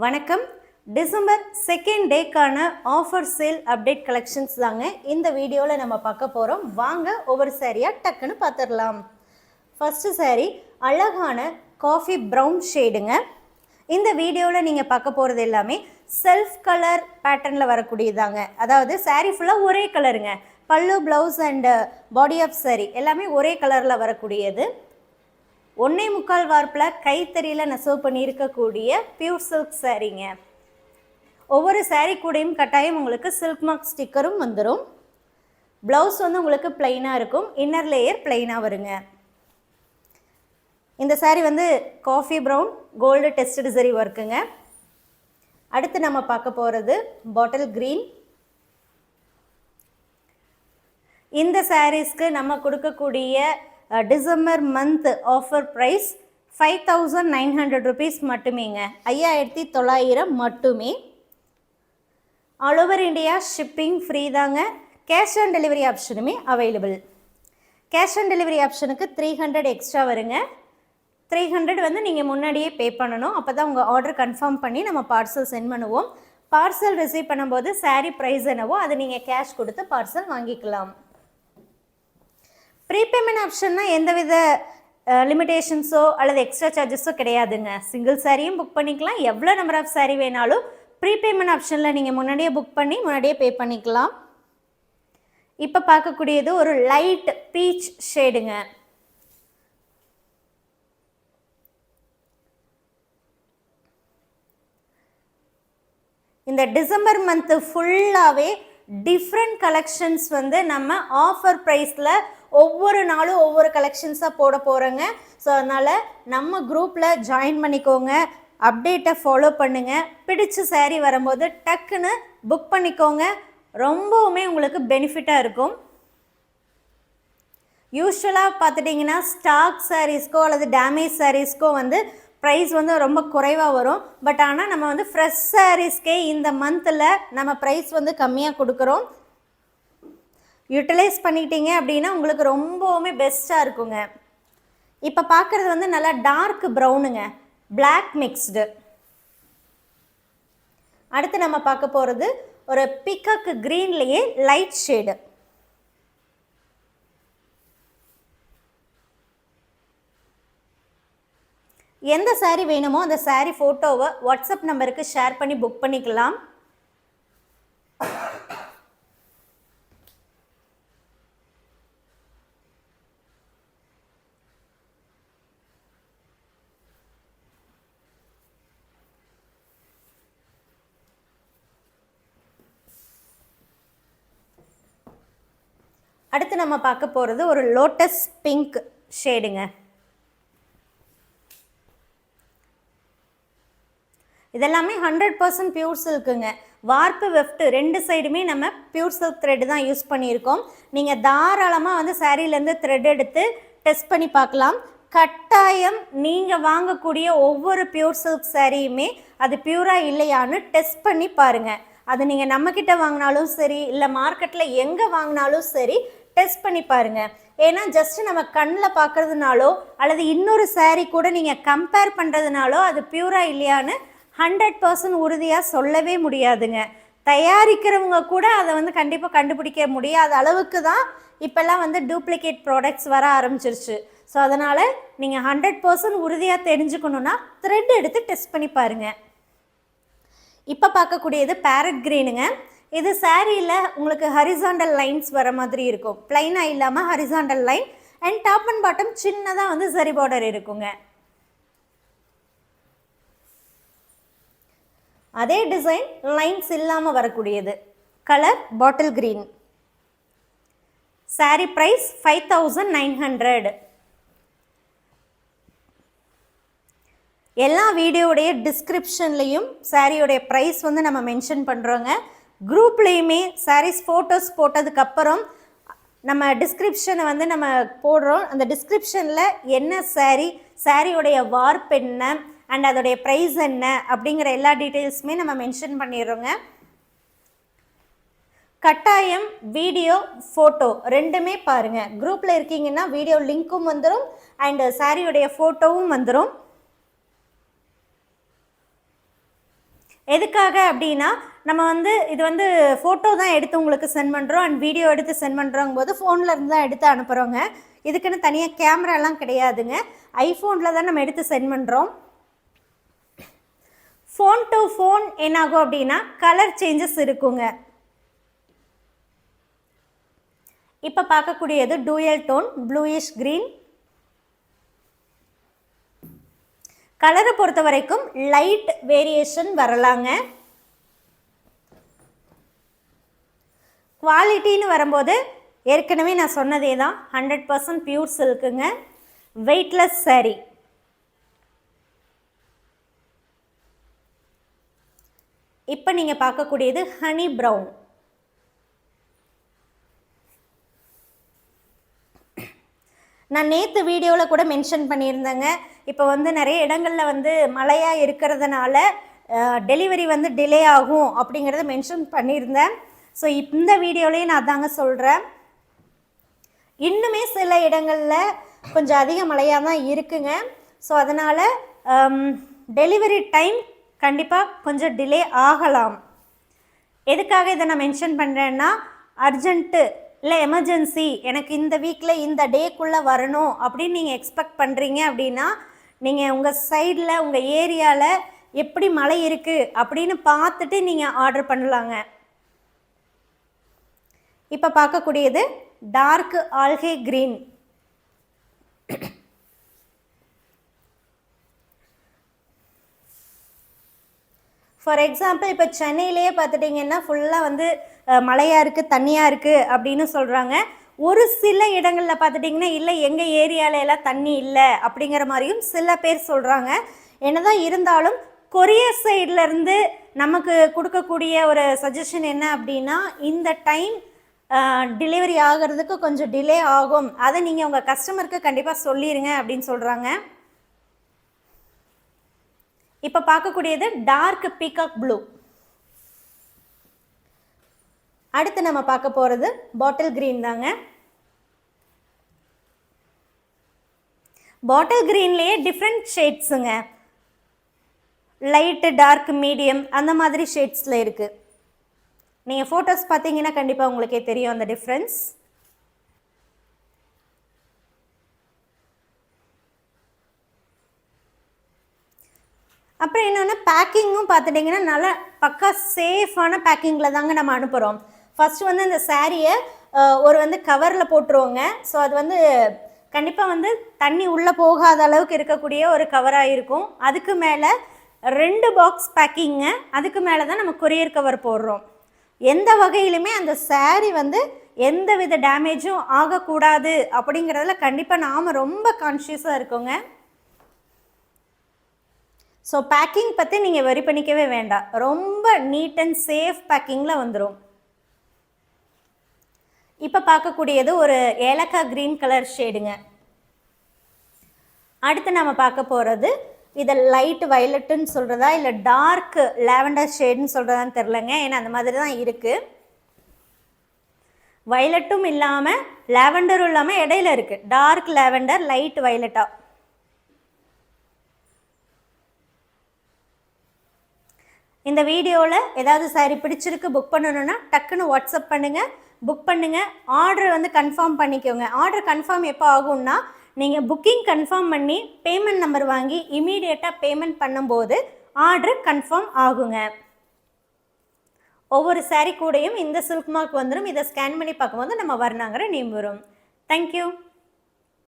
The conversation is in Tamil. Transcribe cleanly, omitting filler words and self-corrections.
வணக்கம். டிசம்பர் செகண்ட் டேக்கான ஆஃபர் சேல் அப்டேட் கலெக்ஷன்ஸ் தாங்க இந்த வீடியோவில் நம்ம பார்க்க போகிறோம். வாங்க ஒவ்வொரு சாரியாக டக்குன்னு பார்த்துடலாம். ஃபஸ்ட்டு சாரீ அழகான காஃபி ப்ரௌன் ஷேடுங்க. இந்த வீடியோவில் நீங்கள் பார்க்க போகிறது எல்லாமே செல்ஃப் கலர் பேட்டர்னில் வரக்கூடியதாங்க. அதாவது சாரீ ஃபுல்லாக ஒரே கலருங்க. Pallu, blouse and body of sari எல்லாமே ஒரே கலரில் வரக்கூடியது. 1.25 வார்ப்பில் கைத்தறியில் நெசவு பண்ணியிருக்கக்கூடிய பியூர் சில்க் சாரீங்க. ஒவ்வொரு சாரீ கூடையும் கட்டாயம் உங்களுக்கு சில்க் மார்க் ஸ்டிக்கரும் வந்துடும். ப்ளவுஸ் வந்து உங்களுக்கு பிளைனாக இருக்கும், இன்னர் லேயர் பிளைனாக வருங்க. இந்த சாரீ வந்து காஃபி ப்ரௌன் கோல்டு டெஸ்டட் சரி ஒர்க்குங்க. அடுத்து நம்ம பார்க்க போகிறது பாட்டில் க்ரீன். இந்த சாரீஸ்க்கு நம்ம கொடுக்கக்கூடிய December month offer price 5,900 rupees மட்டுமேங்க. 5,900 மட்டுமே. All over India shipping free தாங்க. கேஷ் ஆன் டெலிவரி ஆப்ஷனுமே அவைலபிள். கேஷ் ஆன் டெலிவரி ஆப்ஷனுக்கு 300 எக்ஸ்ட்ரா வருங்க. 300 வந்து நீங்கள் முன்னாடியே பே பண்ணணும். அப்போ தான் உங்கள் ஆர்டர் கன்ஃபார்ம் பண்ணி நம்ம பார்சல் சென்ட் பண்ணுவோம். பார்சல் ரிசீவ் பண்ணும்போது சாரீ ப்ரைஸ் என்னவோ அதை நீங்கள் கேஷ் கொடுத்து பார்சல் வாங்கிக்கலாம். ப்ரீபேமெண்ட் ஆப்ஷன்னா எந்தவித லிமிட்டேஷன்ஸோ அல்லது எக்ஸ்ட்ரா சார்ஜஸோ கிடையாதுங்க. சிங்கிள் சாரியும் புக் பண்ணிக்கலாம். எவ்வளோ நம்பர் ஆஃப் சாரீ வேணாலும் ப்ரீபேமெண்ட் ஆப்ஷனில் நீங்கள் முன்னாடியே புக் பண்ணி முன்னாடியே பே பண்ணிக்கலாம். இப்போ பார்க்கக்கூடியது ஒரு லைட் பீச் ஷேடுங்க. இந்த டிசம்பர் மந்த்து ஃபுல்லாகவே டிஃப்ரெண்ட் கலெக்ஷன்ஸ் வந்து நம்ம ஆஃபர் ப்ரைஸில் ஒவ்வொரு நாளும் ஒவ்வொரு கலெக்ஷன்ஸாக போட போகிறோங்க. ஸோ அதனால் நம்ம குரூப்பில் ஜாயின் பண்ணிக்கோங்க, அப்டேட்டை ஃபாலோ பண்ணுங்கள். பிடிச்ச சாரீ வரும்போது டக்குன்னு புக் பண்ணிக்கோங்க. ரொம்பவுமே உங்களுக்கு பெனிஃபிட்டாக இருக்கும். யூஸ்வலாக பார்த்துட்டிங்கன்னா ஸ்டாக் சாரீஸ்க்கோ அல்லது டேமேஜ் சாரீஸ்க்கோ வந்து ப்ரைஸ் வந்து ரொம்ப குறைவாக வரும். பட் ஆனால் நம்ம வந்து ஃப்ரெஷ் சாரீஸ்க்கே இந்த மந்தில் நம்ம ப்ரைஸ் வந்து கம்மியாக கொடுக்குறோம். யூட்டிலைஸ் பண்ணிட்டீங்க அப்படின்னா உங்களுக்கு ரொம்பவுமே பெஸ்ட்டாக இருக்குங்க. இப்போ பார்க்குறது வந்து நல்லா டார்க் ப்ரௌனுங்க, பிளாக் மிக்ஸ்டு. அடுத்து நம்ம பார்க்க போகிறது ஒரு பிகாக் க்ரீன்லேயே லைட் ஷேடு. எந்த சாரீ வேணுமோ அந்த சாரீ ஃபோட்டோவை வாட்ஸ்அப் நம்பருக்கு ஷேர் பண்ணி புக் பண்ணிக்கலாம். அடுத்து நம்ம பார்க்க போகிறது ஒரு லோட்டஸ் பிங்க் ஷேடுங்க. இதெல்லாமே 100% பியூர் சில்க்குங்க. வார்ப்பு வெஃப்ட் ரெண்டு சைடுமே நம்ம பியூர் சில்க் த்ரெட் தான் யூஸ் பண்ணியிருக்கோம். நீங்கள் தாராளமாக வந்து சாரீலேருந்து த்ரெட் எடுத்து டெஸ்ட் பண்ணி பார்க்கலாம். கட்டாயம் நீங்கள் வாங்கக்கூடிய ஒவ்வொரு பியூர் சில்க் சாரியுமே அது பியூராக இல்லையான்னு டெஸ்ட் பண்ணி பாருங்கள். அது நீங்கள் நம்மக்கிட்ட வாங்கினாலும் சரி, இல்லை மார்க்கெட்டில் எங்கே வாங்கினாலும் சரி, டெஸ்ட் பண்ணி பாருங்கள். ஏன்னா ஜஸ்ட்டு நம்ம கண்ணில் பார்க்குறதுனாலோ அல்லது இன்னொரு சாரீ கூட நீங்கள் கம்பேர் பண்ணுறதுனாலோ அது பியூராக இல்லையான்னு 100% உறுதியாக சொல்லவே முடியாதுங்க. தயாரிக்கிறவங்க கூட அதை வந்து கண்டிப்பாக கண்டுபிடிக்க முடியாத அளவுக்கு தான் இப்போல்லாம் வந்து டூப்ளிகேட் ப்ராடக்ட்ஸ் வர ஆரம்பிச்சிருச்சு. ஸோ அதனால் நீங்கள் 100% உறுதியாக தெரிஞ்சுக்கணுன்னா த்ரெட் எடுத்து டெஸ்ட் பண்ணி பாருங்கள். இப்போ பார்க்கக்கூடியது பேரட் க்ரீனுங்க. இது சாரியில் உங்களுக்கு ஹரிசாண்டல் லைன்ஸ் வர மாதிரி இருக்கும். பிளைனாக இல்லாமல் horizontal line and top and bottom சின்னதாக வந்து சரி பார்டர் இருக்குங்க. அதே டிசைன் லைன்ஸ் இல்லாமல் வரக்கூடியது. Colour bottle green. Sari price 5,900. எல்லா வீடியோடைய டிஸ்கிரிப்ஷன்லேயும் சாரியோடைய ப்ரைஸ் வந்து நம்ம மென்ஷன் பண்ணுறோங்க. குரூப்லேயுமே சாரீஸ் ஃபோட்டோஸ் போட்டதுக்கப்புறம் நம்ம டிஸ்கிரிப்ஷனை வந்து நம்ம போடுறோம். அந்த டிஸ்கிரிப்ஷனில் என்ன சாரியோடைய வார்ப் என்ன அண்ட் அதோடைய ப்ரைஸ் என்ன அப்படிங்கிற எல்லா டீட்டெயில்ஸுமே நம்ம மென்ஷன் பண்ணிடுறோங்க. கட்டாயம் வீடியோ ஃபோட்டோ ரெண்டுமே பாருங்கள். குரூப்பில் இருக்கீங்கன்னா வீடியோ லிங்க்கும் வந்துடும் அண்டு சாரியோடைய ஃபோட்டோவும் வந்துடும். எதுக்காக அப்படின்னா நம்ம வந்து இது வந்து ஃபோட்டோ தான் எடுத்து உங்களுக்கு சென்ட் பண்ணுறோம் அண்ட் வீடியோ எடுத்து சென்ட் பண்ணுறோங்கும் போது ஃபோனில் இருந்து தான் எடுத்து அனுப்புகிறோங்க. இதுக்குன்னு தனியாக கேமராலாம் கிடையாதுங்க. ஐஃபோனில் தான் நம்ம எடுத்து சென்ட் பண்ணுறோம். ஃபோன் டு ஃபோன் என்னாகும் அப்படின்னா கலர் சேஞ்சஸ் இருக்குங்க. இப்போ பார்க்கக்கூடியது டூயல் டோன் ப்ளூயிஷ் க்ரீன். கலரை பொறுத்த வரைக்கும் லைட் வேரியேஷன் வரலாங்க. குவாலிட்டின்னு வரும்போது ஏற்கனவே நான் சொன்னதே தான், 100% பியூர் சில்க்குங்க, வெயிட்லெஸ் saree. இப்போ நீங்கள் பார்க்கக்கூடியது ஹனி ப்ரௌன். நான் நேற்று வீடியோவில் கூட மென்ஷன் பண்ணியிருந்தேங்க. இப்போ வந்து நிறைய இடங்களில் வந்து மழையாக இருக்கிறதுனால டெலிவரி வந்து டிலே ஆகும் அப்படிங்கிறத மென்ஷன் பண்ணியிருந்தேன். ஸோ இந்த வீடியோலேயே நான் அதாங்க சொல்கிறேன். இன்னுமே சில இடங்களில் கொஞ்சம் அதிக மழையாக தான் இருக்குங்க. ஸோ அதனால் டெலிவரி டைம் கண்டிப்பாக கொஞ்சம் டிலே ஆகலாம். எதுக்காக இதை நான் மென்ஷன் பண்ணுறேன்னா, அர்ஜென்ட்டு இல்லை எமர்ஜென்சி எனக்கு இந்த வீக்கில் இந்த டேக்குள்ளே வரணும் அப்படின்னு நீங்கள் எக்ஸ்பெக்ட் பண்ணுறீங்க அப்படின்னா நீங்கள் உங்கள் சைடில் உங்கள் ஏரியாவில் எப்படி மழை இருக்குது அப்படின்னு பார்த்துட்டு நீங்கள் ஆர்டர் பண்ணலாங்க. இப்போ பார்க்கக்கூடியது dark algae green. For example இப்போ சென்னையிலேயே பார்த்துட்டிங்கன்னா ஃபுல்லாக வந்து மழையாக இருக்குது தண்ணியாக இருக்குது அப்படின்னு சொல்கிறாங்க. ஒரு சில இடங்களில் பார்த்துட்டிங்கன்னா இல்லை எங்கள் ஏரியாவில் எல்லாம் தண்ணி இல்லை அப்படிங்கிற மாதிரியும் சில பேர் சொல்கிறாங்க. என்னதான் இருந்தாலும் கொரியர் சைட்லேருந்து நமக்கு கொடுக்கக்கூடிய ஒரு சஜஷன் என்ன அப்படின்னா, இந்த டைம் டெலிவரி ஆகிறதுக்கு கொஞ்சம் டிலே ஆகும், அதை நீங்கள் உங்கள் கஸ்டமருக்கு கண்டிப்பாக சொல்லிடுங்க அப்படின்னு சொல்கிறாங்க. இப்போ பார்க்கக்கூடியது டார்க் பீகாக் ப்ளூ. அடுத்து நம்ம பார்க்க போகிறது பாட்டில் க்ரீன் தாங்க. பாட்டில் க்ரீன்லேயே டிஃப்ரெண்ட் ஷேட்ஸுங்க, லைட்டு டார்க் மீடியம் அந்த மாதிரி ஷேட்ஸில் இருக்குது. நீங்கள் ஃபோட்டோஸ் பார்த்தீங்கன்னா கண்டிப்பாக உங்களுக்கே தெரியும் அந்த டிஃப்ரென்ஸ். அப்புறம் என்னென்னா பேக்கிங்கும் பார்த்துட்டிங்கன்னா நல்லா பக்கா சேஃபான பேக்கிங்கில் தாங்க நம்ம அனுப்புகிறோம். ஃபஸ்ட்டு வந்து இந்த சாரியை ஒரு வந்து கவரில் போட்டுருவோங்க. ஸோ அது வந்து கண்டிப்பாக வந்து தண்ணி உள்ளே போகாத அளவுக்கு இருக்கக்கூடிய ஒரு கவராக இருக்கும். அதுக்கு மேலே 2 பாக்ஸ் பேக்கிங்க, அதுக்கு மேலே தான் நம்ம கொரியர் கவர் போடுறோம். எந்த வகையிலுமே அந்த சாரி வந்து எந்த வித டேமேஜும் ஆகக்கூடாது அப்படிங்கிறதுல கண்டிப்பாக நாம் ரொம்ப கான்ஷியஸாக இருக்கோங்க. ஸோ பேக்கிங் பற்றி நீங்கள் வரி பண்ணிக்கவே வேண்டாம், ரொம்ப நீட் அண்ட் சேஃப் பேக்கிங்கில் வந்துடும். இப்போ பார்க்கக்கூடியது ஒரு ஏலக்காய் க்ரீன் கலர் ஷேடுங்க. அடுத்து நம்ம பார்க்க போகிறது இதை லைட் வயலட்டுன்னு சொல்கிறதா இல்லை டார்க் லாவெண்டர் ஷேடுன்னு சொல்கிறதான்னு தெரிலங்க. ஏன்னா அந்த மாதிரி தான் இருக்குது. வயலட்டும் இல்லாமல் லாவெண்டரும் இல்லாமல் இடையில இருக்குது. டார்க் லாவெண்டர் லைட் வயலட்டா. இந்த வீடியோவில் ஏதாவது சாரி பிடிச்சிருக்கு புக் பண்ணணுன்னா டக்குன்னு வாட்ஸ்அப் பண்ணுங்கள், புக் பண்ணுங்கள். ஆர்டர் வந்து கன்ஃபார்ம் பண்ணிக்கோங்க. ஆர்டர் கன்ஃபார்ம் எப்போ ஆகும்னா, நீங்கள் புக்கிங் கன்ஃபார்ம் பண்ணி பேமெண்ட் நம்பர் வாங்கி இமீடியட்டாக பேமெண்ட் பண்ணும்போது ஆர்டர் கன்ஃபார்ம் ஆகுங்க. ஒவ்வொரு சாரி கூடையும் இந்த சில்க் மார்க் வந்துடும். இதை ஸ்கேன் பண்ணி பார்க்கும்போது நம்ம வர்ணாங்கிற நேம் வரும். தேங்க்யூ.